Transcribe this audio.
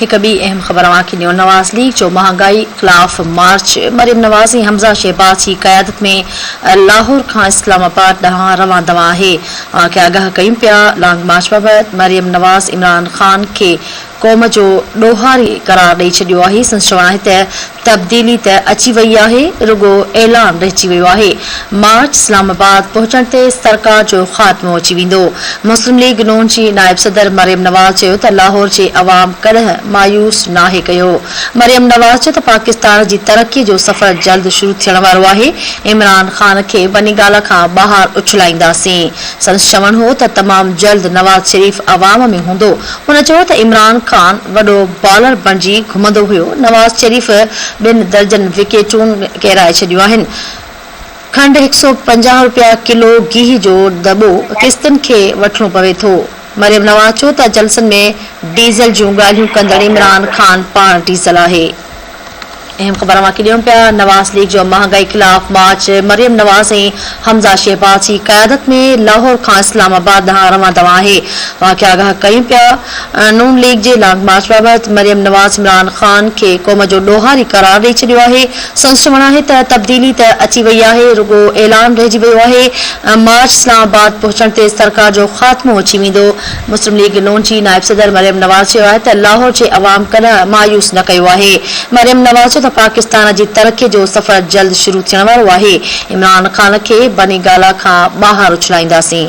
एक ॿी अहम ख़बर ॾियो। नवाज़ लीग जो महांगाई ख़िलाफ़ मार्च मरियम नवाज़ ऐं हमज़ा शहबाज़ जी क़यादत में लाहौर खां इस्लामाबाद ॾांहुं रवां दवा आहे। आगाह कयूं पिया। लॉन्ग मार्च बाबति मरियम नवाज़ इमरान ख़ान खे क़ौम जो ॾोहारी करार ॾेई छॾियो आहे। संदसि चवणु आहे त तब्दीली त अची वई आहे, रुगो ऐलान रहिजी वियो आहे। मार्च इस्लामाबाद पहुचण ते सरकार जो ख़ात्मो अची वेंदो। मुस्लिम लीग नून जी नायब सदर मरियम नवाज़ चयो त लाहौर जे अवाम कॾहिं मायूस नाहे कयो। मरियम नवाज़ चयो त पाकिस्तान जी तरक़ी जो सफ़र जल्द शुरू थियण वारो आहे। इमरान ख़ान खे बनीगाला खां ॿाहिरि उछलाईंदासीं। संदसि चवणु हो त तमामु जल्द नवाज़ शरीफ़ अवाम में हूंदो। हुन चयो त इमरान ख़ान वॾो बॉलर बणिजी घुमंदो हुयो। नवाज़ शरीफ़ 2 दर्जन विकेटूं केराए छॾियूं आहिनि। खंड 150 रुपया किलो गिह जो दॿो किस्तनि खे वठणो पवे थो। मरियम नवाज़ चयो त जलसनि में डीज़ल जूं ॻाल्हियूं कंदड़ इमरान ख़ान पाण डीज़ल आहे। अहम ख़बर ॾियूं पिया। नवाज़ लीग जो महांगाई ख़िलाफ़ मार्च मरियम नवाज़ ऐं हमज़ा शहबाज़ जी क़यादत में लाहौर खां इस्लामाबाद ॾांहुं रवां दवा आहे। आगाह कयूं पिया। नून लीग जे लॉन्ग मार्च बाबति मरियम नवाज़ इमरान ख़ान खे क़ौम जो ॾोहारी करार ॾेई छॾियो आहे। संदसि चवणु आहे त तब्दीली त अची वई आहे, रुगो ऐलान रहिजी वियो आहे। मार्च इस्लामाबाद पहुचण ते सरकार जो ख़ात्मो अची वेंदो। मुस्लिम लीग नून जी नायब सदर मरियम नवाज़ चयो आहे त लाहौर जे अवाम कॾहिं मायूस न कयो आहे। मरियम नवाज़ चयो त पाकिस्तान जी तरक़ी जो सफ़र जल्द शुरू थियण वारो आहे। इमरान ख़ान खे बनीगाला खां ॿाहिरि उछलाईंदासीं।